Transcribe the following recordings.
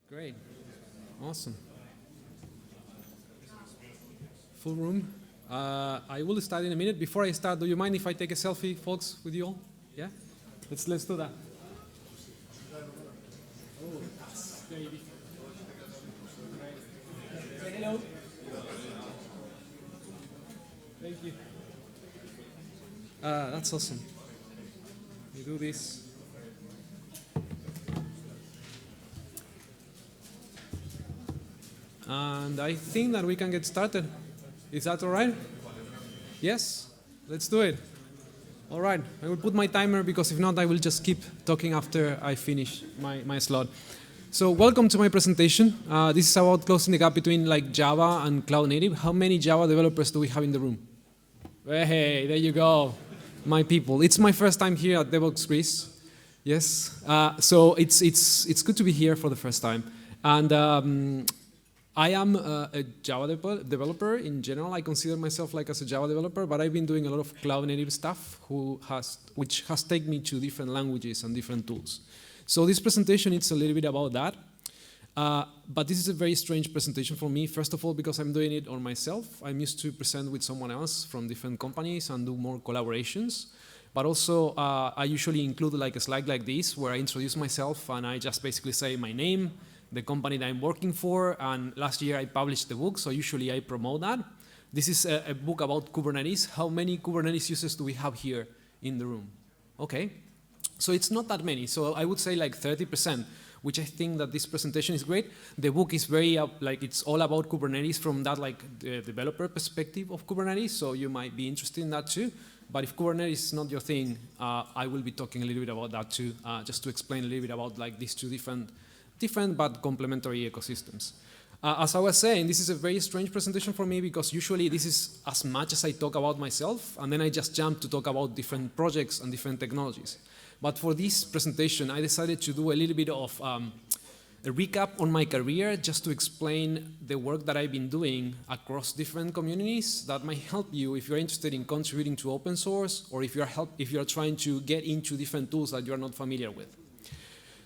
Great. Awesome. Full room. I will start in a minute. Before I start, do you mind if I take a selfie, folks, with you all? Yeah? Let's do that. Oh, that's very difficult. Say hello. Thank you. That's awesome. We do this. And I think that we can get started. Is that all right? Yes? Let's do it. All right. I will put my timer because if not, I will just keep talking after I finish my slot. So welcome to my presentation. This is about closing the gap between like Java and cloud native. How many Java developers do we have in the room? Hey, there you go. My people. It's my first time here at Devoxx Greece. Yes. So it's good to be here for the first time. And I am a Java developer in general. I consider myself like as a Java developer, but I've been doing a lot of cloud native stuff which has taken me to different languages and different tools. So this presentation is a little bit about that. But this is a very strange presentation for me, first of all, because I'm doing it on myself. I'm used to present with someone else from different companies and do more collaborations. But also, I usually include like a slide like this where I introduce myself and I just basically say my name, the company that I'm working for, and last year I published the book, so usually I promote that. This is a book about Kubernetes. How many Kubernetes users do we have here in the room? Okay, so it's not that many, so I would say like 30%, which I think that this presentation is great. The book is very, like it's all about Kubernetes from that like the developer perspective of Kubernetes, so you might be interested in that too. But if Kubernetes is not your thing, I will be talking a little bit about that too, just to explain a little bit about like these two different but complementary ecosystems. As I was saying, this is a very strange presentation for me because usually this is as much as I talk about myself, and then I just jump to talk about different projects and different technologies. But for this presentation, I decided to do a little bit of a recap on my career just to explain the work that I've been doing across different communities that might help you if you're interested in contributing to open source or if you're trying to get into different tools that you're not familiar with.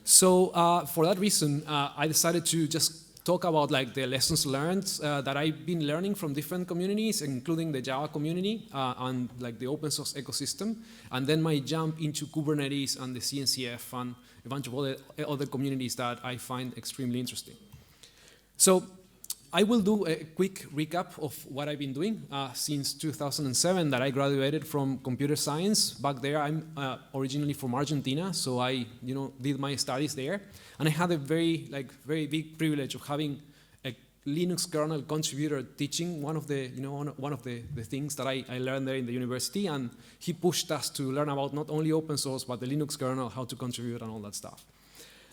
So for that reason, I decided to just talk about like the lessons learned that I've been learning from different communities, including the Java community and like the open source ecosystem, and then my jump into Kubernetes and the CNCF and a bunch of other communities that I find extremely interesting. So I will do a quick recap of what I've been doing since 2007 that I graduated from computer science. Back there, I'm originally from Argentina, so I did my studies there. And I had a very big privilege of having a Linux kernel contributor teaching one of the things that I learned there in the university. And he pushed us to learn about not only open source, but the Linux kernel, how to contribute and all that stuff.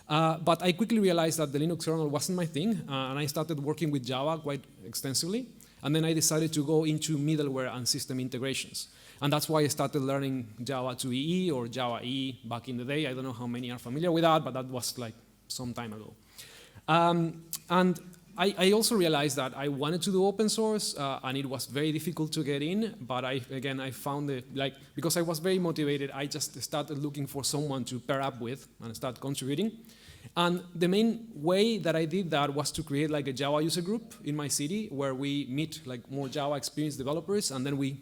But I quickly realized that the Linux kernel wasn't my thing, and I started working with Java quite extensively. And then I decided to go into middleware and system integrations. And that's why I started learning Java 2EE or Java EE back in the day. I don't know how many are familiar with that, but that was like some time ago. And I also realized that I wanted to do open source, and it was very difficult to get in. But I found it, because I was very motivated, I just started looking for someone to pair up with and start contributing. And the main way that I did that was to create like a Java user group in my city where we meet like more Java experienced developers, and then we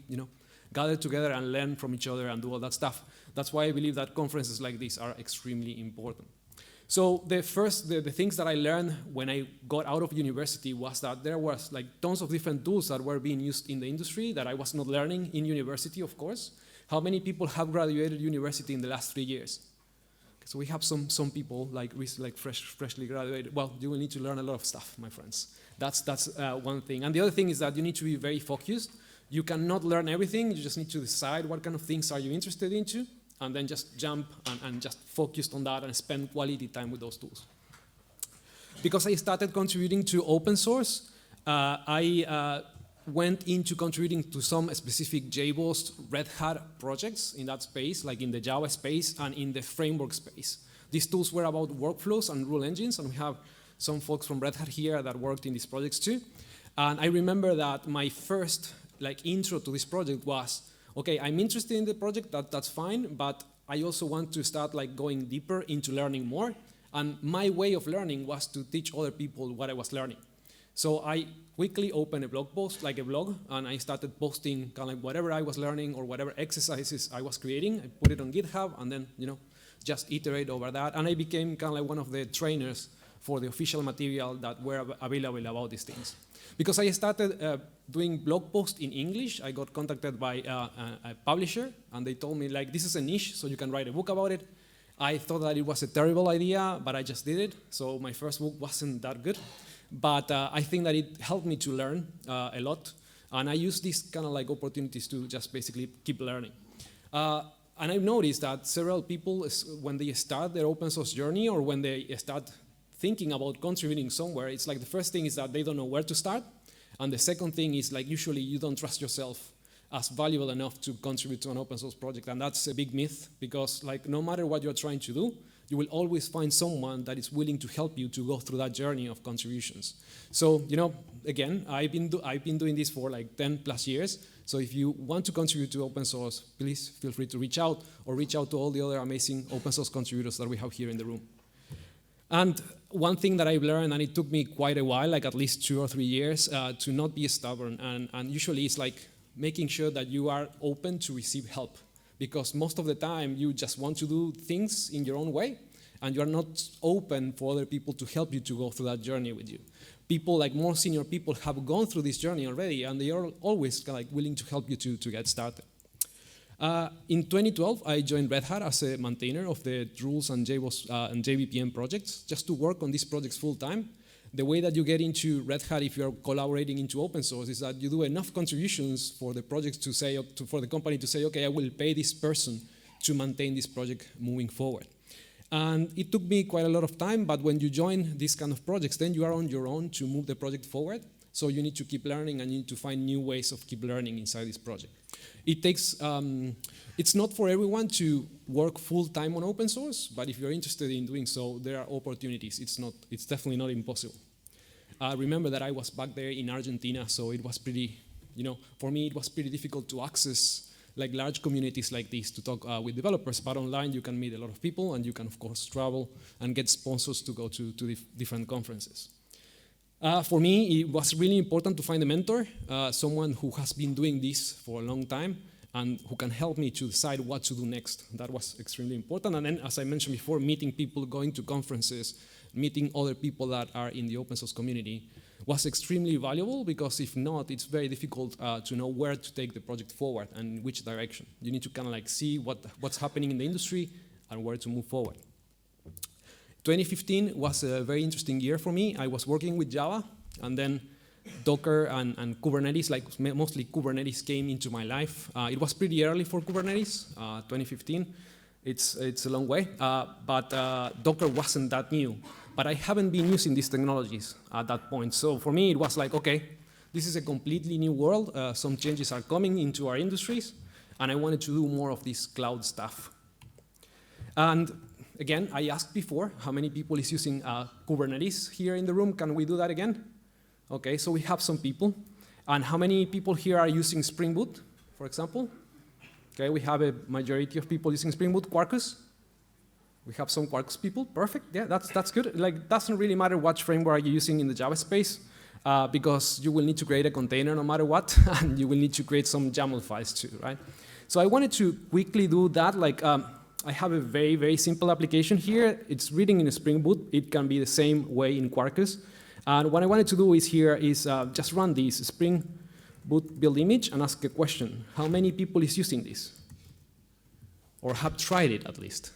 gather together and learn from each other and do all that stuff. That's why I believe that conferences like this are extremely important. So the things that I learned when I got out of university was that there was like tons of different tools that were being used in the industry that I was not learning in university, of course. How many people have graduated university in the last 3 years? So we have some people like freshly graduated. Well, you will need to learn a lot of stuff, my friends. That's one thing. And the other thing is that you need to be very focused. You cannot learn everything. You just need to decide what kind of things are you interested into, and then just jump and just focus on that and spend quality time with those tools. Because I started contributing to open source, I went into contributing to some specific JBoss Red Hat projects in that space, like in the Java space and in the framework space. These tools were about workflows and rule engines, and we have some folks from Red Hat here that worked in these projects too. And I remember that my first intro to this project was, okay, I'm interested in the project, that's fine, but I also want to start going deeper into learning more. And my way of learning was to teach other people what I was learning. So I quickly opened a blog post, like a blog, and I started posting kind of like whatever I was learning or whatever exercises I was creating. I put it on GitHub and then, just iterate over that. And I became kind of like one of the trainers for the official material that were available about these things. Because I started doing blog posts in English, I got contacted by a publisher, and they told me, like, this is a niche, so you can write a book about it. I thought that it was a terrible idea, but I just did it. So my first book wasn't that good. But I think that it helped me to learn a lot. And I use these kind of like opportunities to just basically keep learning. And I've noticed that several people, when they start their open source journey or when they start thinking about contributing somewhere, it's like the first thing is that they don't know where to start. And the second thing is like usually you don't trust yourself as valuable enough to contribute to an open source project. And that's a big myth because like no matter what you're trying to do, you will always find someone that is willing to help you to go through that journey of contributions. So, again, I've been doing this for like 10 plus years. So if you want to contribute to open source, please feel free to reach out or reach out to all the other amazing open source contributors that we have here in the room. And one thing that I've learned, and it took me quite a while, like at least 2 or 3 years, to not be stubborn. And usually it's like making sure that you are open to receive help. Because most of the time you just want to do things in your own way, and you're not open for other people to help you to go through that journey with you. People, like more senior people, have gone through this journey already, and they are always kind of like willing to help you to get started. In 2012, I joined Red Hat as a maintainer of the rules and JVPM projects, just to work on these projects full time. The way that you get into Red Hat if you're collaborating into open source is that you do enough contributions for the projects to say, for the company to say, okay, I will pay this person to maintain this project moving forward. And it took me quite a lot of time, but when you join these kind of projects, then you are on your own to move the project forward. So you need to keep learning and you need to find new ways of keep learning inside this project. It takes, it's not for everyone to work full time on open source, but if you're interested in doing so, there are opportunities. It's definitely not impossible. Remember that I was back there in Argentina, so it was pretty, for me it was pretty difficult to access like large communities like this to talk with developers, but online you can meet a lot of people and you can of course travel and get sponsors to go to different conferences. For me, it was really important to find a mentor, someone who has been doing this for a long time and who can help me to decide what to do next. That was extremely important. And then, as I mentioned before, meeting people, going to conferences, meeting other people that are in the open source community was extremely valuable because if not, it's very difficult to know where to take the project forward and in which direction. You need to kind of like see what's happening in the industry and where to move forward. 2015 was a very interesting year for me. I was working with Java, and then Docker and Kubernetes, like mostly Kubernetes, came into my life. It was pretty early for Kubernetes, 2015. It's a long way, but Docker wasn't that new. But I haven't been using these technologies at that point. So for me, it was like, okay, this is a completely new world. Some changes are coming into our industries, and I wanted to do more of this cloud stuff. And again, I asked before, how many people is using Kubernetes here in the room? Can we do that again? Okay, so we have some people. And how many people here are using Spring Boot, for example? Okay, we have a majority of people using Spring Boot. Quarkus? We have some Quarkus people. Perfect. Yeah, that's good. Like, doesn't really matter what framework you're using in the Java space, because you will need to create a container no matter what, and you will need to create some YAML files too, right? So I wanted to quickly do that. Like, I have a very, very simple application here. It's reading in a Spring Boot. It can be the same way in Quarkus. And what I wanted to do is just run this Spring Boot build image and ask a question. How many people is using this? Or have tried it at least?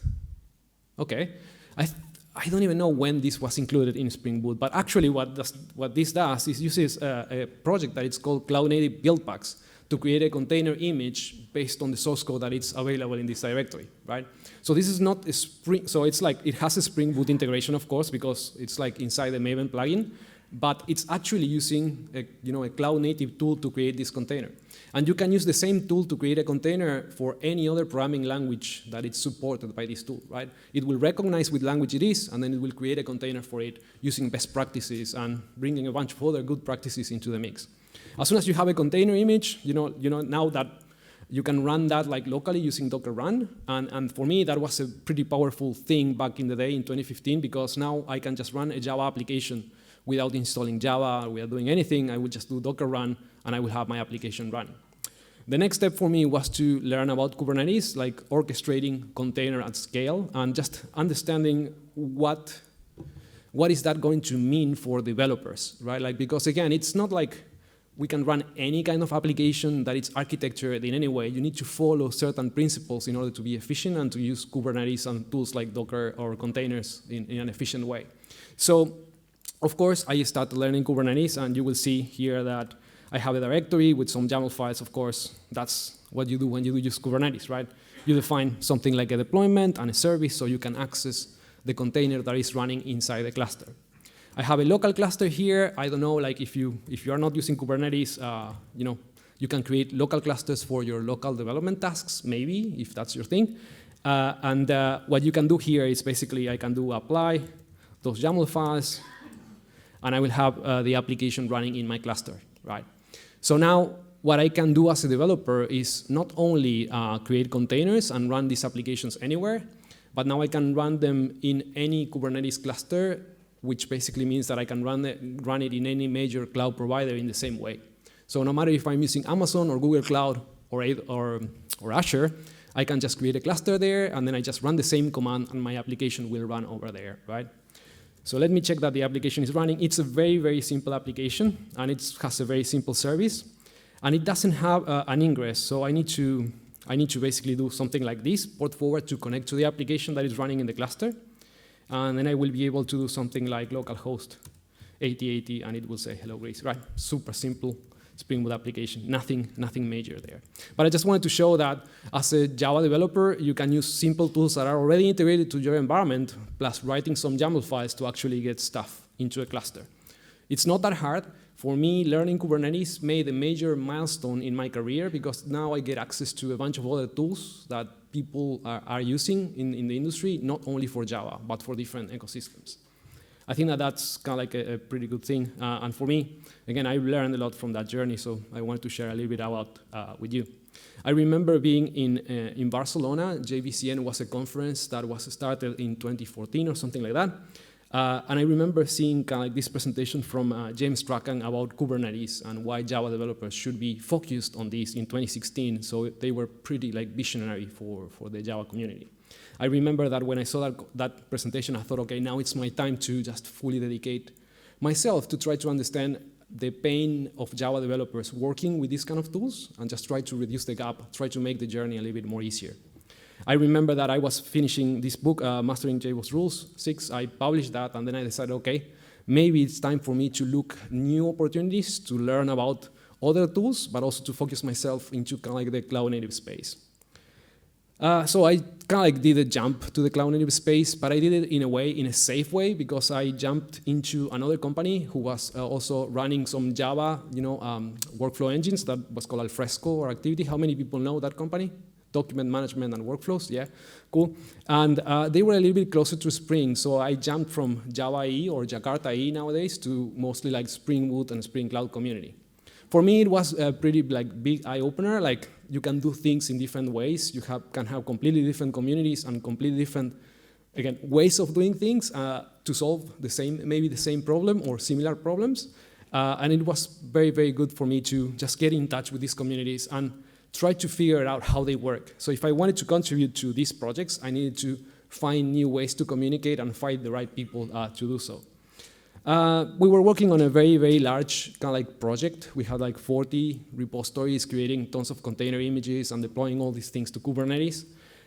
Okay. I don't even know when this was included in Spring Boot, but actually what this does is uses a project that it's called Cloud Native Build Packs to create a container image based on the source code that is available in this directory, right? So this is not a Spring, so it's like, it has a Spring Boot integration, of course, because it's like inside the Maven plugin, but it's actually using a cloud native tool to create this container. And you can use the same tool to create a container for any other programming language that is supported by this tool, right? It will recognize which language it is, and then it will create a container for it using best practices and bringing a bunch of other good practices into the mix. As soon as you have a container image, now that you can run that like locally using Docker run. And for me, that was a pretty powerful thing back in the day in 2015, because now I can just run a Java application without installing Java, without doing anything. I would just do Docker run, and I will have my application run. The next step for me was to learn about Kubernetes, like orchestrating container at scale, and just understanding what is that going to mean for developers, right? Like, because again, it's not like we can run any kind of application that is architectured in any way. You need to follow certain principles in order to be efficient and to use Kubernetes and tools like Docker or containers in an efficient way. So, of course, I started learning Kubernetes, and you will see here that I have a directory with some YAML files. Of course, that's what you do when you use Kubernetes, right? You define something like a deployment and a service so you can access the container that is running inside the cluster. I have a local cluster here. I don't know, like if you are not using Kubernetes, you can create local clusters for your local development tasks, maybe, if that's your thing. What you can do here is basically I can do apply those YAML files, and I will have the application running in my cluster, right? So now what I can do as a developer is not only create containers and run these applications anywhere, but now I can run them in any Kubernetes cluster, which basically means that I can run it in any major cloud provider in the same way. So no matter if I'm using Amazon or Google Cloud or Azure, I can just create a cluster there, and then I just run the same command, and my application will run over there, right? So let me check that the application is running. It's a very, very simple application, and it has a very simple service, and it doesn't have an ingress. So I need to basically do something like this, port forward to connect to the application that is running in the cluster. And then I will be able to do something like localhost 8080, and it will say hello Greece, right? Super simple Spring Boot application, nothing major there. But I just wanted to show that as a Java developer, you can use simple tools that are already integrated to your environment, plus writing some YAML files to actually get stuff into a cluster. It's not that hard. For me, learning Kubernetes made a major milestone in my career, because now I get access to a bunch of other tools that people are using in the industry, not only for Java, but for different ecosystems. I think that that's kind of like a pretty good thing. And for me, again, I learned a lot from that journey, so I wanted to share a little bit about with you. I remember being in Barcelona. JVCN was a conference that was started in 2014 or something like that. And I remember seeing kind of like this presentation from James Strachan about Kubernetes and why Java developers should be focused on this in 2016. So they were pretty like visionary for the Java community. I remember that when I saw that presentation, I thought, okay, now it's my time to just fully dedicate myself to try to understand the pain of Java developers working with these kind of tools, and just try to reduce the gap, try to make the journey a little bit more easier. I remember that I was finishing this book, Mastering JBoss Rules 6. I published that, and then I decided, okay, maybe it's time for me to look new opportunities to learn about other tools, but also to focus myself into kind of like the cloud native space. So I kind of like did a jump to the cloud native space, but I did it in a way, in a safe way, because I jumped into another company who was also running some Java, workflow engines that was called Alfresco or Activity. How many people know that company? Document management and workflows, yeah, cool. And they were a little bit closer to Spring, so I jumped from Java EE or Jakarta EE nowadays to mostly like Spring Boot and Spring Cloud community. For me, it was a pretty like big eye-opener. Like, you can do things in different ways. You can have completely different communities and completely different, again, ways of doing things to solve maybe the same problem or similar problems. And it was very, very good for me to just get in touch with these communities and try to figure out how they work. So if I wanted to contribute to these projects, I needed to find new ways to communicate and find the right people to do so. We were working on a very, very large kind of like project. We had like 40 repositories creating tons of container images and deploying all these things to Kubernetes.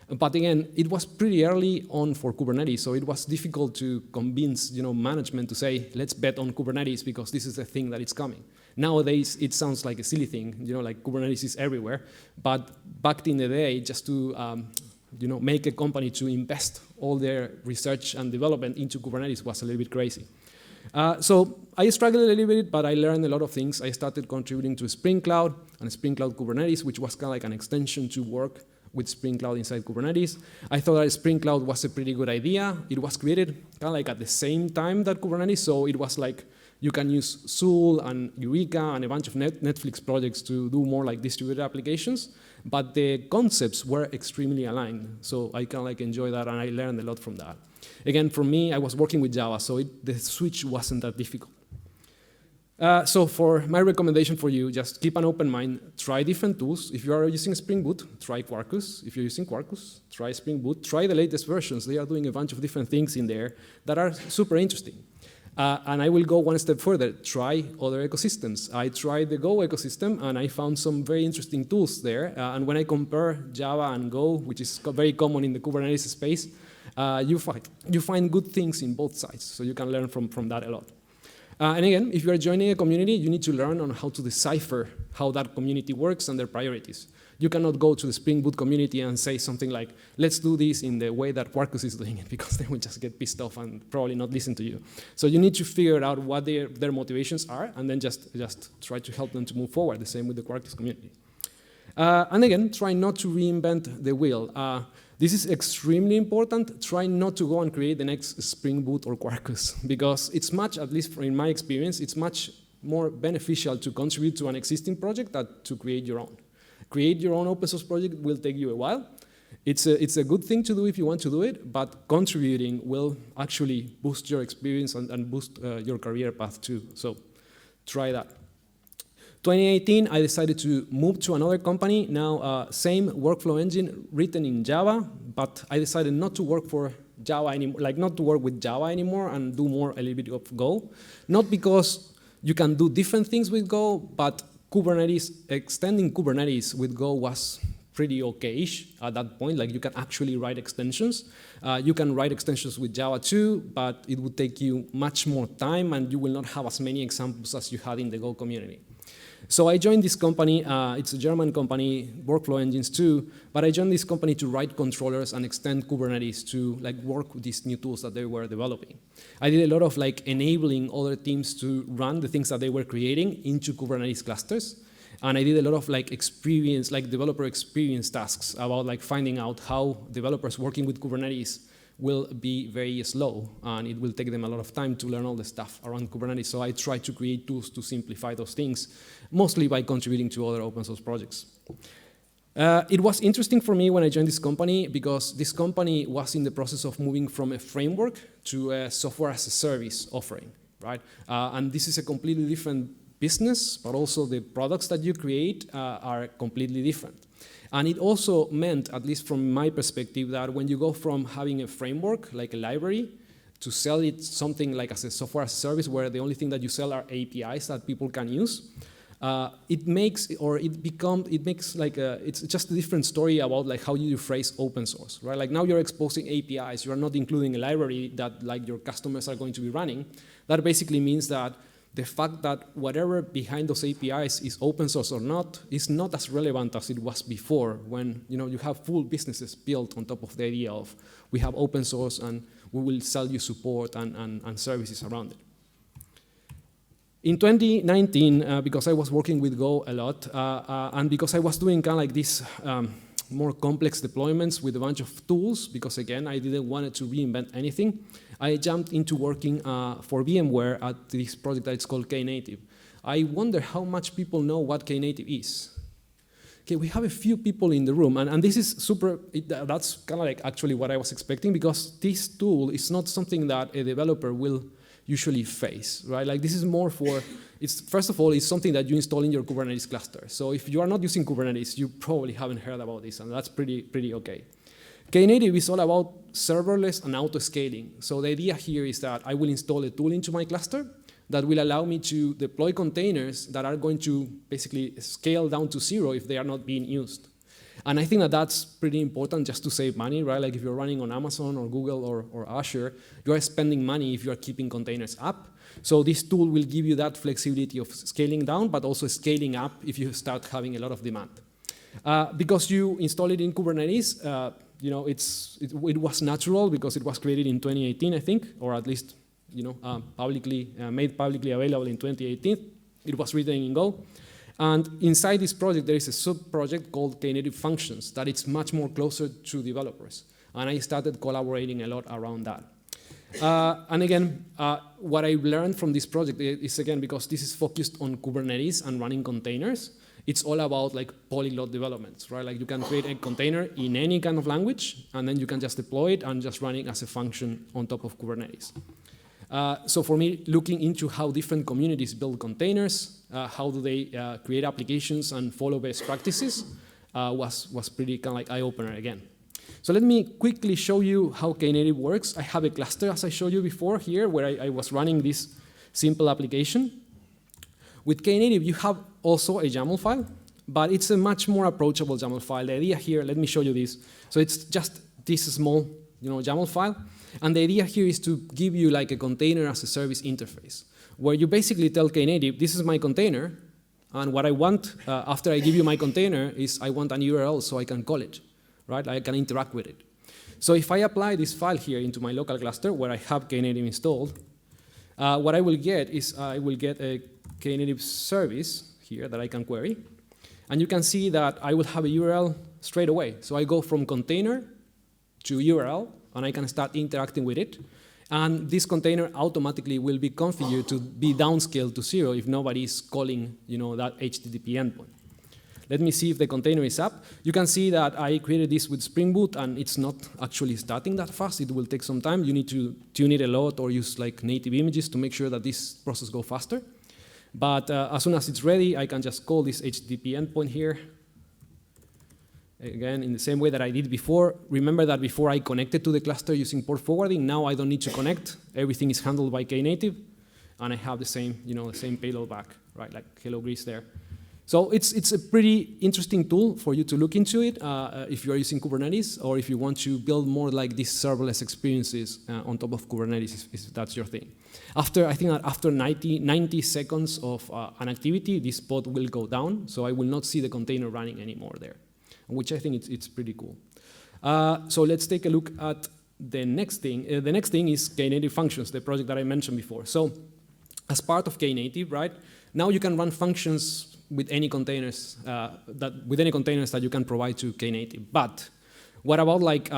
But again, it was pretty early on for Kubernetes, so it was difficult to convince management to say, let's bet on Kubernetes because this is the thing that is coming. Nowadays, it sounds like a silly thing, like Kubernetes is everywhere. But back in the day, just to make a company to invest all their research and development into Kubernetes was a little bit crazy. So I struggled a little bit, but I learned a lot of things. I started contributing to Spring Cloud and Spring Cloud Kubernetes, which was kind of like an extension to work with Spring Cloud inside Kubernetes. I thought that Spring Cloud was a pretty good idea. It was created kind of like at the same time that Kubernetes, so it was like you can use Zool and Eureka and a bunch of Netflix projects to do more like distributed applications. but the concepts were extremely aligned. So I kind of like enjoy that, and I learned a lot from that. Again, for me, I was working with Java, so the switch wasn't that difficult. So for my recommendation for you, just keep an open mind, try different tools. If you are using Spring Boot, try Quarkus. If you're using Quarkus, try Spring Boot. Try the latest versions. They are doing a bunch of different things in there that are super interesting. And I will go one step further, try other ecosystems. I tried the Go ecosystem, and I found some very interesting tools there. And when I compare Java and Go, which is very common in the Kubernetes space, you find good things in both sides. So you can learn from that a lot. And again, if you are joining a community, you need to learn on how to decipher how that community works and their priorities. You cannot go to the Spring Boot community and say something like, let's do this in the way that Quarkus is doing it, because they will just get pissed off and probably not listen to you. So you need to figure out what their motivations are, and then just try to help them to move forward, the same with the Quarkus community. And again, try not to reinvent the wheel. This is extremely important. Try not to go and create the next Spring Boot or Quarkus, because it's much, at least in my experience, it's much more beneficial to contribute to an existing project than to create your own. Create your own open source project will take you a while. It's a good thing to do if you want to do it, but contributing will actually boost your experience and boost your career path too. So try that. 2018, I decided to move to another company. Now, same workflow engine written in Java, but I decided not to work for Java anymore, like not to work with Java anymore and do a little bit of Go. Not because you can do different things with Go, but Kubernetes, extending Kubernetes with Go was pretty okay-ish at that point. Like you can actually write extensions. You can write extensions with Java too, but it would take you much more time, and you will not have as many examples as you had in the Go community. So I joined this company. It's a German company, workflow engines too, but I joined this company to write controllers and extend Kubernetes to like work with these new tools that they were developing. I did a lot of like enabling other teams to run the things that they were creating into Kubernetes clusters. And I did a lot of like experience, like developer experience tasks about like finding out how developers working with Kubernetes will be very slow, and it will take them a lot of time to learn all the stuff around Kubernetes. So I try to create tools to simplify those things, mostly by contributing to other open source projects. It was interesting for me when I joined this company, because this company was in the process of moving from a framework to a software as a service offering, right? And this is a completely different business, but also the products that you create are completely different. And it also meant, at least from my perspective, that when you go from having a framework, like a library, to sell it something like as a software as a service, where the only thing that you sell are APIs that people can use, it's just a different story about like how you phrase open source, right? Like now you're exposing APIs, you're not including a library that like your customers are going to be running. That basically means that the fact that whatever behind those APIs is open source or not is not as relevant as it was before, when you have full businesses built on top of the idea of we have open source and we will sell you support and services around it. In 2019, because I was working with Go a lot, and because I was doing kind of like this more complex deployments with a bunch of tools, because again, I didn't want to reinvent anything, I jumped into working for VMware at this project that it's called Knative. I wonder how much people know what Knative is. Okay, we have a few people in the room, and this is super, that's kind of like actually what I was expecting, because this tool is not something that a developer will usually face, right? Like this is more for, first of all, it's something that you install in your Kubernetes cluster. So if you are not using Kubernetes, you probably haven't heard about this, and that's pretty okay. Knative is all about serverless and auto-scaling. So the idea here is that I will install a tool into my cluster that will allow me to deploy containers that are going to basically scale down to 0 if they are not being used. And I think that that's pretty important just to save money, right? Like if you're running on Amazon or Google or Azure, you are spending money if you are keeping containers up. So this tool will give you that flexibility of scaling down, but also scaling up if you start having a lot of demand. Because you install it in Kubernetes, it was natural because it was created in 2018, I think, or at least made publicly available in 2018. It was written in Go. And inside this project, there is a sub-project called Knative Functions that it's much more closer to developers. And I started collaborating a lot around that. And again, what I learned from this project is, again, because this is focused on Kubernetes and running containers, it's all about like polyglot developments, right? Like you can create a container in any kind of language, and then you can just deploy it and just run it as a function on top of Kubernetes. So for me, looking into how different communities build containers, how do they create applications and follow best practices, was pretty kind of like eye-opener again. So let me quickly show you how Knative works. I have a cluster, as I showed you before here, where I was running this simple application. With Knative, you have also a YAML file, but it's a much more approachable YAML file. The idea here, let me show you this. So it's just this small, YAML file. And the idea here is to give you like a container as a service interface, where you basically tell Knative, this is my container, and what I want after I give you my container is I want an URL so I can call it, right? I can interact with it. So if I apply this file here into my local cluster where I have Knative installed, what I will get is I will get a Knative service here that I can query. And you can see that I will have a URL straight away. So I go from container to URL, and I can start interacting with it. And this container automatically will be configured to be downscaled to 0 if nobody is calling that HTTP endpoint. Let me see if the container is up. You can see that I created this with Spring Boot, and it's not actually starting that fast. It will take some time. You need to tune it a lot or use like native images to make sure that this process goes faster. But as soon as it's ready, I can just call this HTTP endpoint here. Again, in the same way that I did before. Remember that before I connected to the cluster using port forwarding. Now I don't need to connect. Everything is handled by Knative, and I have the same, the same payload back, right? Like hello Greece there. So it's a pretty interesting tool for you to look into it if you are using Kubernetes, or if you want to build more like these serverless experiences on top of Kubernetes, if that's your thing. I think that after 90 seconds of an activity, this pod will go down, so I will not see the container running anymore there, which I think it's pretty cool. So let's take a look at the next thing. The next thing is Knative Functions, the project that I mentioned before. So as part of Knative, right, now you can run functions with any containers that you can provide to Knative. But what about like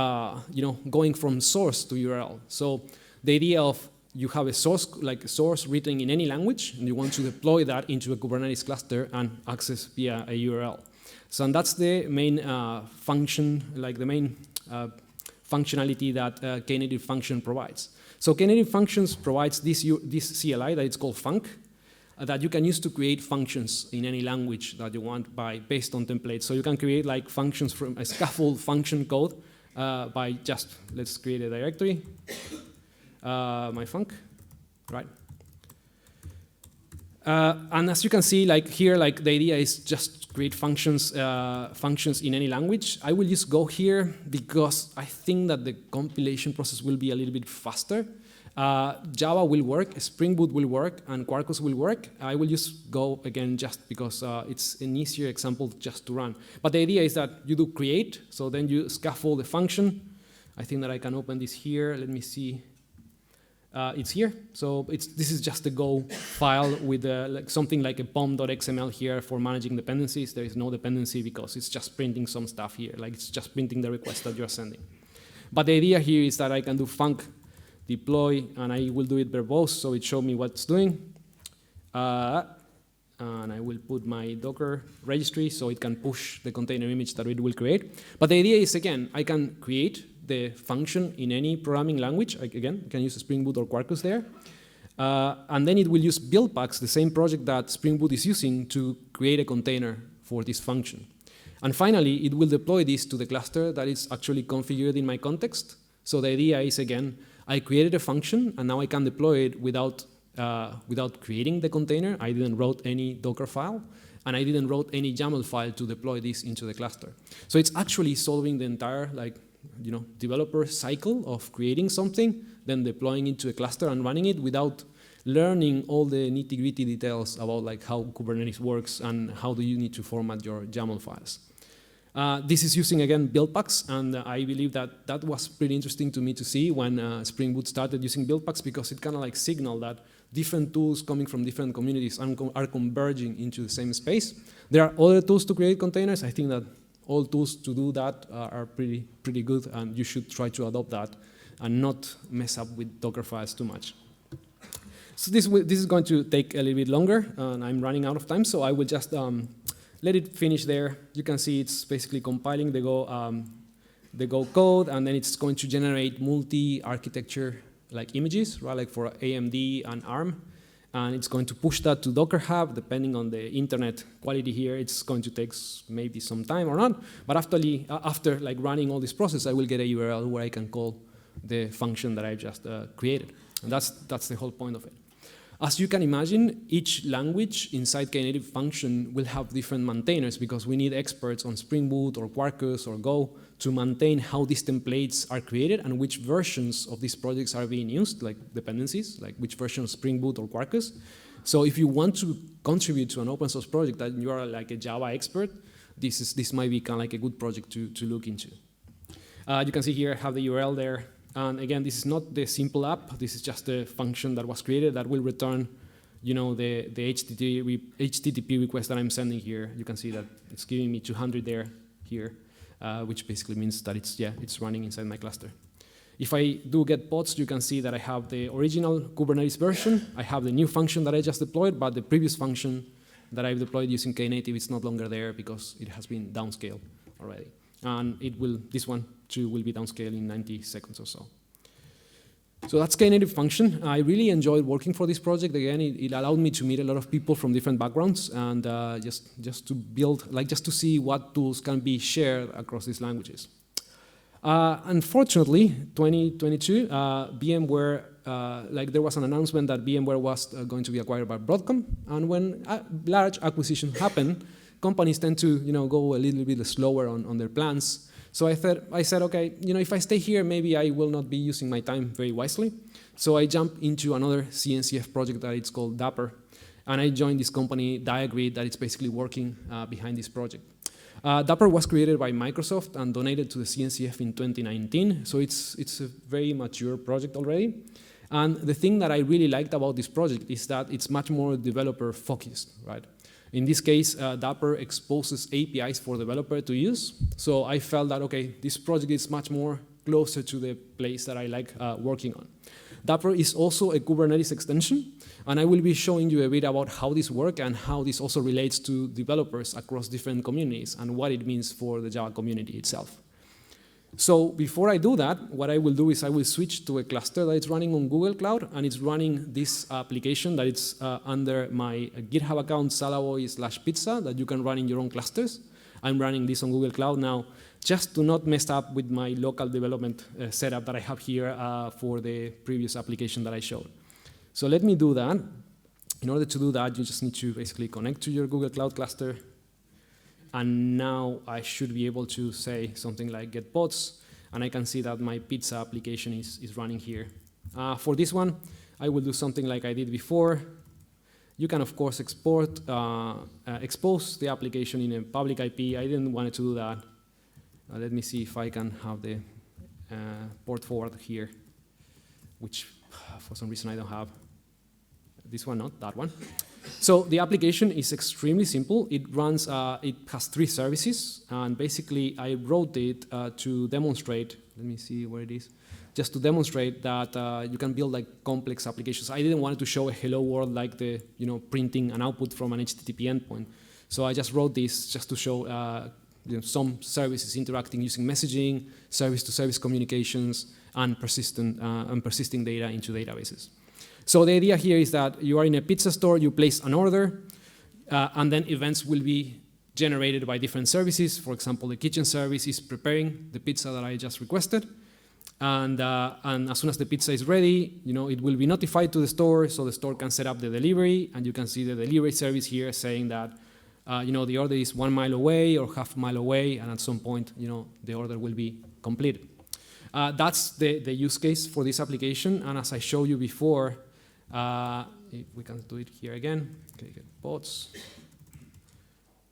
going from source to URL? So the idea of you have a source written in any language, and you want to deploy that into a Kubernetes cluster and access via a URL. So and that's the main function, like the main functionality that Knative Function provides. So Knative Functions provides this CLI that it's called func, that you can use to create functions in any language that you want based on templates. So you can create like functions from a scaffold function code by just, let's create a directory, my func, right? And as you can see, like here, like the idea is just create functions in any language. I will just go here because I think that the compilation process will be a little bit faster. Java will work, Spring Boot will work, and Quarkus will work. I will just go again just because it's an easier example just to run. But the idea is that you do create, so then you scaffold the function. I think that I can open this here. Let me see. It's here. So this is just a Go file with something like a pom.xml here for managing dependencies. There is no dependency because it's just printing some stuff here. Like it's just printing the request that you're sending. But the idea here is that I can do func deploy, and I will do it verbose, so it shows me what it's doing. And I will put my Docker registry so it can push the container image that it will create. But the idea is, again, I can create the function in any programming language. Again, I can use Spring Boot or Quarkus there. And then it will use build packs, the same project that Spring Boot is using, to create a container for this function. And finally, it will deploy this to the cluster that is actually configured in my context. So the idea is, again, I created a function, and now I can deploy it without creating the container. I didn't write any Docker file, and I didn't write any YAML file to deploy this into the cluster. So it's actually solving the entire developer cycle of creating something, then deploying it to a cluster and running it without learning all the nitty-gritty details about like how Kubernetes works and how do you need to format your YAML files. This is using, again, build packs, and I believe that was pretty interesting to me to see when Spring Boot started using build packs, because it kind of like signaled that different tools coming from different communities are converging into the same space. There are other tools to create containers. I think that all tools to do that are pretty good, and you should try to adopt that and not mess up with Docker files too much. So this is going to take a little bit longer, and I'm running out of time, so I will just let it finish there. You can see it's basically compiling the Go code, and then it's going to generate multi-architecture like images, right? Like for AMD and ARM. And it's going to push that to Docker Hub. Depending on the internet quality here, it's going to take maybe some time or not. But after like running all this process, I will get a URL where I can call the function that I've just created. And that's the whole point of it. As you can imagine, each language inside Knative function will have different maintainers because we need experts on Spring Boot or Quarkus or Go to maintain how these templates are created and which versions of these projects are being used, like dependencies, like which version of Spring Boot or Quarkus. So if you want to contribute to an open source project and you are like a Java expert, this might be kind of like a good project to look into. You can see here, I have the URL there. And again, this is not the simple app. This is just a function that was created that will return, the HTTP request that I'm sending here. You can see that it's giving me 200 here, which basically means that it's running inside my cluster. If I do get pods, you can see that I have the original Kubernetes version. I have the new function that I just deployed, but the previous function that I've deployed using Knative is not longer there because it has been downscaled already. And this one too will be downscaled in 90 seconds or so. So that's Knative function. I really enjoyed working for this project. Again, it allowed me to meet a lot of people from different backgrounds and just to build, just to see what tools can be shared across these languages. Unfortunately, 2022, VMware, there was an announcement that VMware was going to be acquired by Broadcom, and when large acquisitions happen, companies tend to go a little bit slower on their plans. So I said, okay, if I stay here, maybe I will not be using my time very wisely. So I jumped into another CNCF project that it's called Dapper, and I joined this company, Diagrid, that it's basically working behind this project. Dapper was created by Microsoft and donated to the CNCF in 2019, so it's a very mature project already. And the thing that I really liked about this project is that it's much more developer focused, right? In this case, Dapper exposes APIs for developer to use. So I felt that, okay, this project is much more closer to the place that I like working on. Dapper is also a Kubernetes extension, and I will be showing you a bit about how this works and how this also relates to developers across different communities and what it means for the Java community itself. So before I do that, what I will do is I will switch to a cluster that is running on Google Cloud, and it's running this application that it's under my GitHub account, salaboy/pizza, that you can run in your own clusters. I'm running this on Google Cloud now, just to not mess up with my local development setup that I have here for the previous application that I showed. So let me do that. In order to do that, you just need to basically connect to your Google Cloud cluster. And now I should be able to say something like get pods, and I can see that my pizza application is running here. For this one, I will do something like I did before. You can, of course, expose the application in a public IP. I didn't want to do that. Let me see if I can have the port forward here, which for some reason I don't have. This one, not that one. So the application is extremely simple. It runs, it has 3 services, and basically I wrote it to demonstrate, let me see where it is, just to demonstrate that you can build complex applications. I didn't want to show a hello world like the, printing an output from an HTTP endpoint. So I just wrote this just to show some services interacting using messaging, service-to-service communications, and persisting data into databases. So the idea here is that you are in a pizza store, you place an order, and then events will be generated by different services. For example, the kitchen service is preparing the pizza that I just requested. And as soon as the pizza is ready, it will be notified to the store, so the store can set up the delivery, and you can see the delivery service here saying that the order is 1 mile away or half a mile away, and at some point, the order will be completed. That's the use case for this application, and as I showed you before, if we can do it here again, okay, get pods.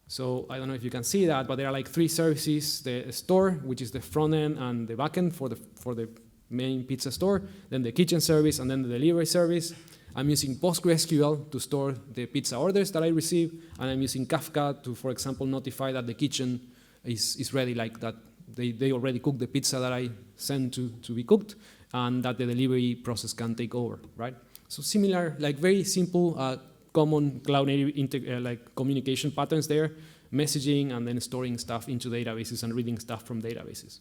So I don't know if you can see that, but there are 3 services: the store, which is the front end and the back end for the main pizza store, then the kitchen service, and then the delivery service. I'm using PostgreSQL to store the pizza orders that I receive, and I'm using Kafka to, for example, notify that the kitchen is ready, like that they already cooked the pizza that I sent to be cooked, and that the delivery process can take over, right? So similar, very simple, common cloud native communication patterns there. messaging and then storing stuff into databases and reading stuff from databases.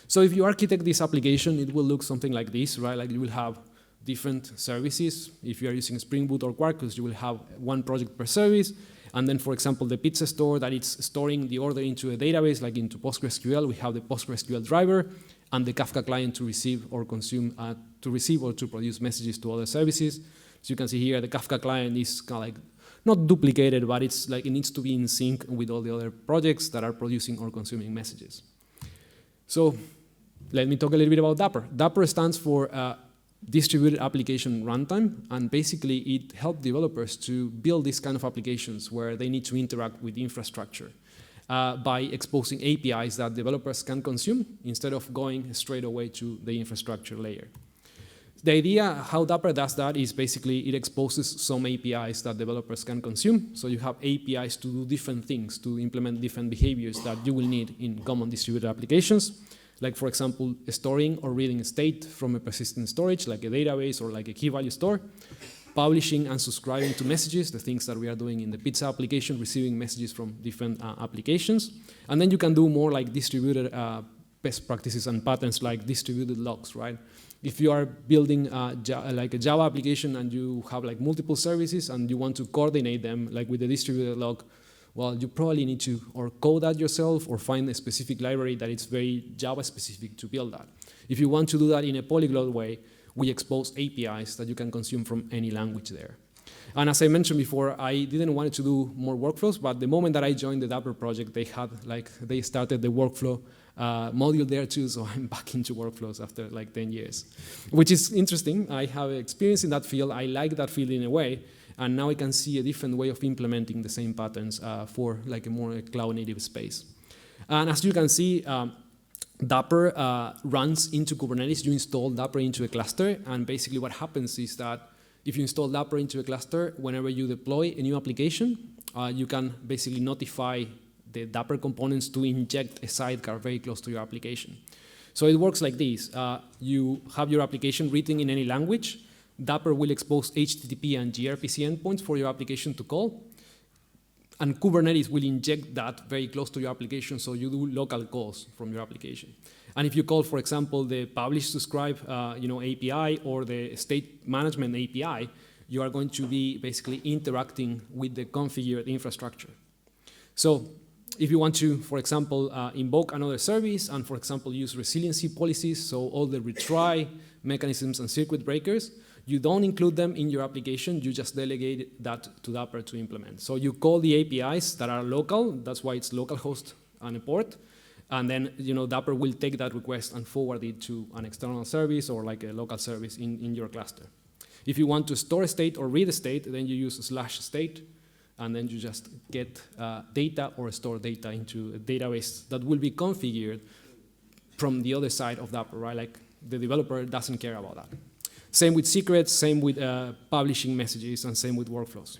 So if you architect this application, it will look something like this, right? Like you will have different services. If you are using Spring Boot or Quarkus, you will have one project per service. And then, for example, the pizza store that it's storing the order into a database, like into PostgreSQL, we have the PostgreSQL driver and the Kafka client to receive or consume, to receive or to produce messages to other services. So you can see here the Kafka client is kind of like not duplicated, but it's like it needs to be in sync with all the other projects that are producing or consuming messages. So let me talk a little bit about Dapr. Dapr stands for Distributed Application Runtime, and basically it helps developers to build these kind of applications where they need to interact with infrastructure by exposing APIs that developers can consume instead of going straight away to the infrastructure layer. The idea how Dapr does that is basically it exposes some APIs that developers can consume. So you have APIs to do different things, to implement different behaviors that you will need in common distributed applications. Like, for example, storing or reading state from a persistent storage, like a database or like a key value store. Publishing and subscribing to messages, the things that we are doing in the pizza application, receiving messages from different applications. And then you can do more like distributed best practices and patterns like distributed logs, right? If you are building like a Java application and you have like multiple services and you want to coordinate them like with the distributed log, well, you probably need to or code that yourself or find a specific library that is very Java specific to build that. If you want to do that in a polyglot way, we expose APIs that you can consume from any language there. And as I mentioned before, I didn't want to do more workflows, but the moment that I joined the Dapper project, they started the workflow module there too, so I'm back into workflows after like 10 years, which is interesting. I have experience in that field. I like that field in a way, and now I can see a different way of implementing the same patterns for like a more cloud-native space. And as you can see, Dapr runs into Kubernetes. You install Dapr into a cluster, and basically what happens is that if you install Dapr into a cluster, whenever you deploy a new application, you can basically notify the Dapr components to inject a sidecar very close to your application. So it works like this. You have your application written in any language. Dapr will expose HTTP and gRPC endpoints for your application to call. And Kubernetes will inject that very close to your application, so you do local calls from your application. And if you call, for example, the publish subscribe API or the state management API, you are going to be basically interacting with the configured infrastructure. So if you want to, for example, invoke another service and, for example, use resiliency policies, so all the retry mechanisms and circuit breakers, you don't include them in your application, you just delegate that to Dapr to implement. So you call the APIs that are local, that's why it's localhost and a port, and then Dapr will take that request and forward it to an external service or like a local service in your cluster. If you want to store a state or read a state, then you use /state, and then you just get data or store data into a database that will be configured from the other side of Dapr, right? Like the developer doesn't care about that. Same with secrets, same with publishing messages, and same with workflows.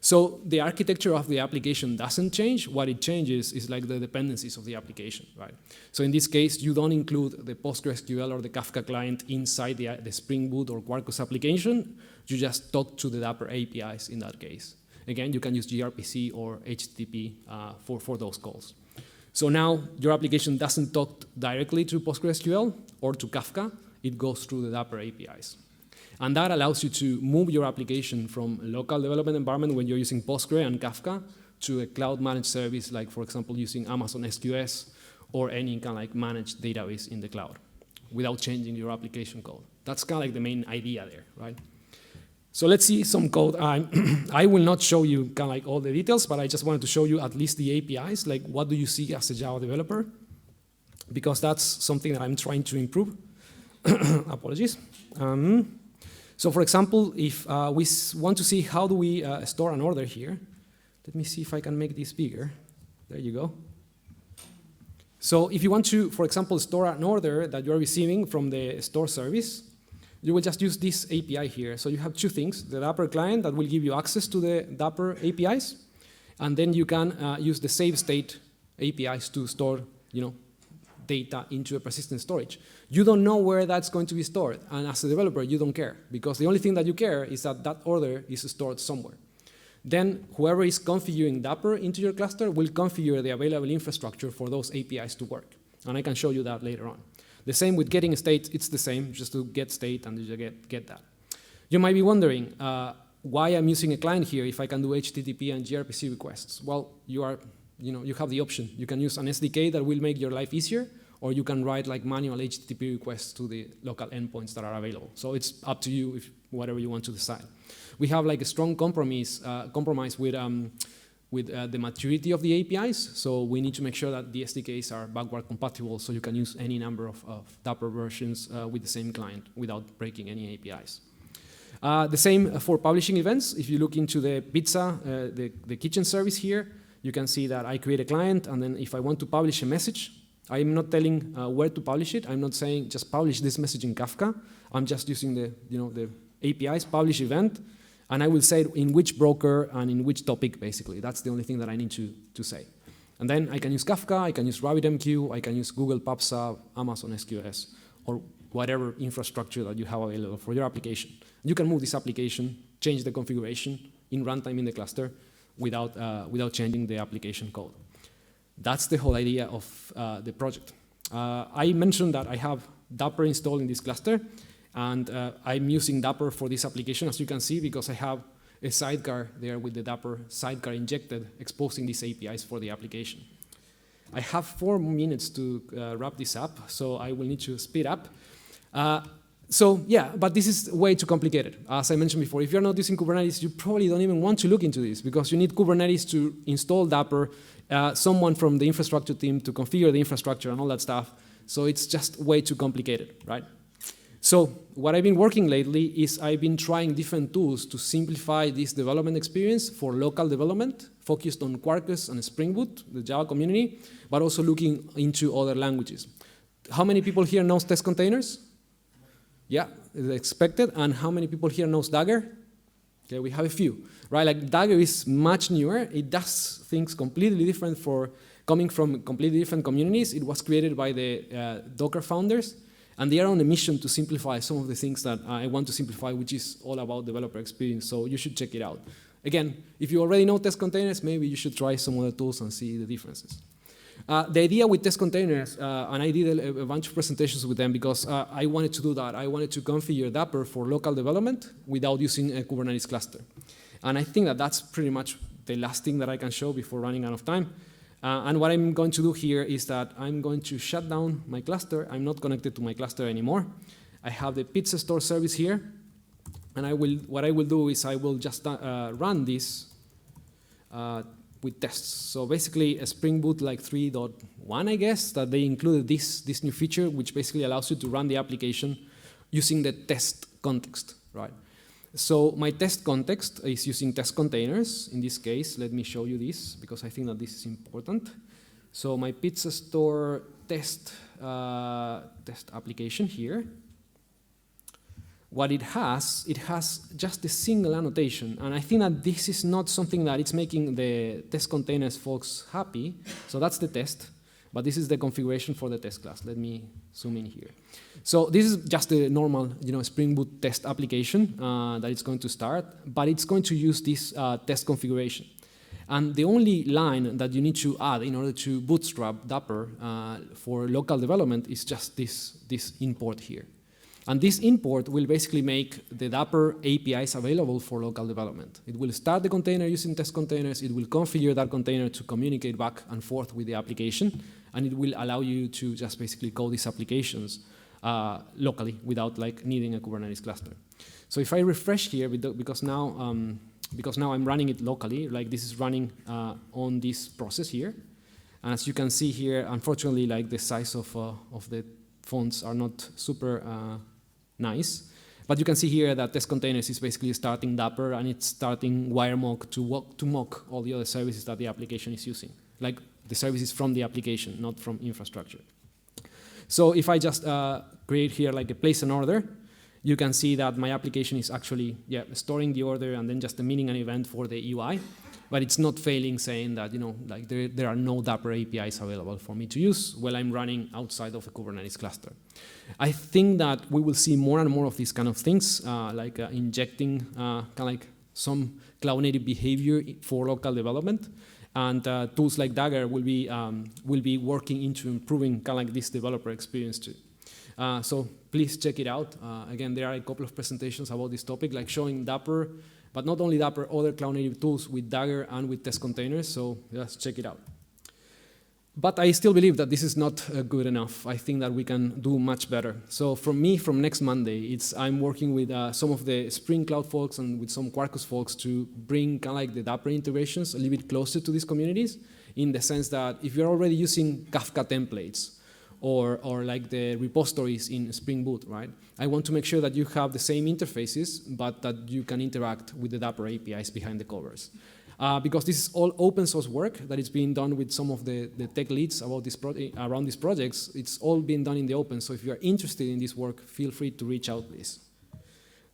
So the architecture of the application doesn't change. What it changes is like the dependencies of the application, right? So in this case, you don't include the PostgreSQL or the Kafka client inside the Spring Boot or Quarkus application. You just talk to the Dapr APIs in that case. Again, you can use gRPC or HTTP for those calls. So now your application doesn't talk directly to PostgreSQL or to Kafka. It goes through the Dapr APIs. And that allows you to move your application from a local development environment when you're using Postgre and Kafka to a cloud managed service, like, for example, using Amazon SQS or any kind of like managed database in the cloud without changing your application code. That's kind of like the main idea there, right? So let's see some code. I will not show you kind of like all the details, but I just wanted to show you at least the APIs, like what do you see as a Java developer? Because that's something that I'm trying to improve. Apologies. So for example, if we want to see how do we store an order here, let me see if I can make this bigger. There you go. So if you want to, for example, store an order that you're receiving from the store service, you will just use this API here. So you have two things, the Dapr client that will give you access to the Dapr APIs, and then you can use the save state APIs to store, data into a persistent storage. You don't know where that's going to be stored, and as a developer, you don't care, because the only thing that you care is that that order is stored somewhere. then whoever is configuring Dapper into your cluster will configure the available infrastructure for those APIs to work. And I can show you that later on. The same with getting state, it's the same, just to get state and you get that. You might be wondering why I'm using a client here if I can do HTTP and gRPC requests. Well, you have the option. You can use an SDK that will make your life easier, or you can write like manual HTTP requests to the local endpoints that are available. So it's up to you, whatever you want to decide. We have like a strong compromise with the maturity of the APIs. So we need to make sure that the SDKs are backward compatible, so you can use any number of Dapper versions with the same client without breaking any APIs. The same for publishing events. If you look into the pizza, the kitchen service here, you can see that I create a client, and then if I want to publish a message, I'm not telling where to publish it. I'm not saying just publish this message in Kafka. I'm just using the APIs, publish event, and I will say in which broker and in which topic, basically. That's the only thing that I need to say. And then I can use Kafka, I can use RabbitMQ, I can use Google PubSub, Amazon SQS, or whatever infrastructure that you have available for your application. You can move this application, change the configuration in runtime in the cluster without changing the application code. That's the whole idea of the project. I mentioned that I have Dapper installed in this cluster, and I'm using Dapper for this application, as you can see, because I have a sidecar there with the Dapper sidecar injected, exposing these APIs for the application. I have 4 minutes to wrap this up, so I will need to speed up. So yeah, but this is way too complicated. As I mentioned before, if you're not using Kubernetes, you probably don't even want to look into this, because you need Kubernetes to install Dapper, someone from the infrastructure team to configure the infrastructure and all that stuff. So it's just way too complicated, right? So what I've been working lately is I've been trying different tools to simplify this development experience for local development, focused on Quarkus and Spring Boot, the Java community, but also looking into other languages. How many people here knows Testcontainers? Yeah, it's expected. And how many people here knows Dagger? Okay, we have a few, right? Like Dagger is much newer. It does things completely different coming from completely different communities. It was created by the Docker founders, and they are on a mission to simplify some of the things that I want to simplify, which is all about developer experience. So you should check it out. Again, if you already know Testcontainers, maybe you should try some other tools and see the differences. The idea with Testcontainers, and I did a bunch of presentations with them because I wanted to do that. I wanted to configure Dapper for local development without using a Kubernetes cluster. And I think that that's pretty much the last thing that I can show before running out of time. And what I'm going to do here is that I'm going to shut down my cluster. I'm not connected to my cluster anymore. I have the pizza store service here. And what I will do is I will just run this with tests. So basically a Spring Boot like 3.1, I guess, that they included this new feature, which basically allows you to run the application using the test context, right? So my test context is using Testcontainers. In this case, let me show you this, because I think that this is important. So my pizza store test application here, what it has just a single annotation. And I think that this is not something that it's making the Testcontainers folks happy. So that's the test. But this is the configuration for the test class. Let me zoom in here. So this is just a normal, Spring Boot test application that it's going to start, but it's going to use this test configuration. And the only line that you need to add in order to bootstrap Dapper for local development is just this import here. And this import will basically make the Dapper APIs available for local development. It will start the container using Testcontainers. It will configure that container to communicate back and forth with the application. And it will allow you to just basically code these applications locally without needing a Kubernetes cluster. So if I refresh here, because now I'm running it locally, this is running on this process here. And as you can see here, unfortunately, the size of the fonts are not super nice. But you can see here that Testcontainers is basically starting Dapper, and it's starting wiremock to mock all the other services that the application is using. The services from the application, not from infrastructure. So if I just create here a place an order, you can see that my application is actually storing the order and then just emitting an event for the UI. But it's not failing, saying that there are no Dapper APIs available for me to use while I'm running outside of a Kubernetes cluster. I think that we will see more and more of these kind of things, injecting some cloud-native behavior for local development. And tools like Dagger will be working into improving kind of like this developer experience too. So please check it out. Again, there are a couple of presentations about this topic, like showing Dapper, but not only Dapper, other cloud-native tools with Dagger and with Testcontainers. So just check it out. But I still believe that this is not good enough. I think that we can do much better. So from next Monday, I'm working with some of the Spring Cloud folks and with some Quarkus folks to bring kind of like the Dapr integrations a little bit closer to these communities, in the sense that if you're already using Kafka templates or like the repositories in Spring Boot, right? I want to make sure that you have the same interfaces, but that you can interact with the Dapr APIs behind the covers. Because this is all open source work that is being done with some of the tech leads about around these projects. It's all being done in the open. So if you are interested in this work, feel free to reach out, please.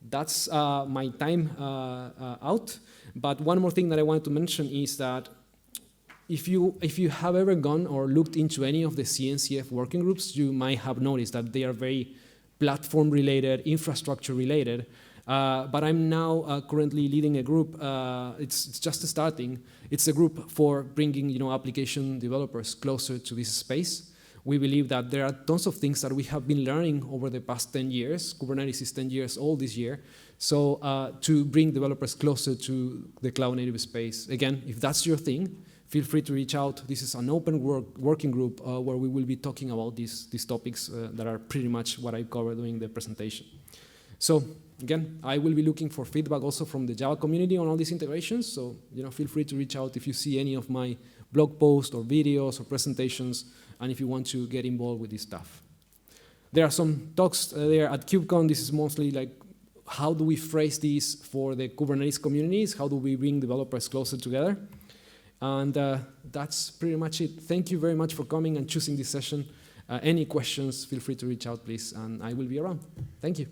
That's my time out. But one more thing that I wanted to mention is that if you have ever gone or looked into any of the CNCF working groups, you might have noticed that they are very platform related, infrastructure related. But I'm now currently leading a group. It's just starting. It's a group for bringing application developers closer to this space. We believe that there are tons of things that we have been learning over the past 10 years. Kubernetes is 10 years old this year. So to bring developers closer to the cloud-native space. Again, if that's your thing, feel free to reach out. This is an open working group where we will be talking about these topics that are pretty much what I covered during the presentation. So again, I will be looking for feedback also from the Java community on all these integrations. So feel free to reach out if you see any of my blog posts or videos or presentations, and if you want to get involved with this stuff. There are some talks there at KubeCon. This is mostly like, how do we phrase these for the Kubernetes communities? How do we bring developers closer together? And that's pretty much it. Thank you very much for coming and choosing this session. Any questions, feel free to reach out, please, and I will be around. Thank you.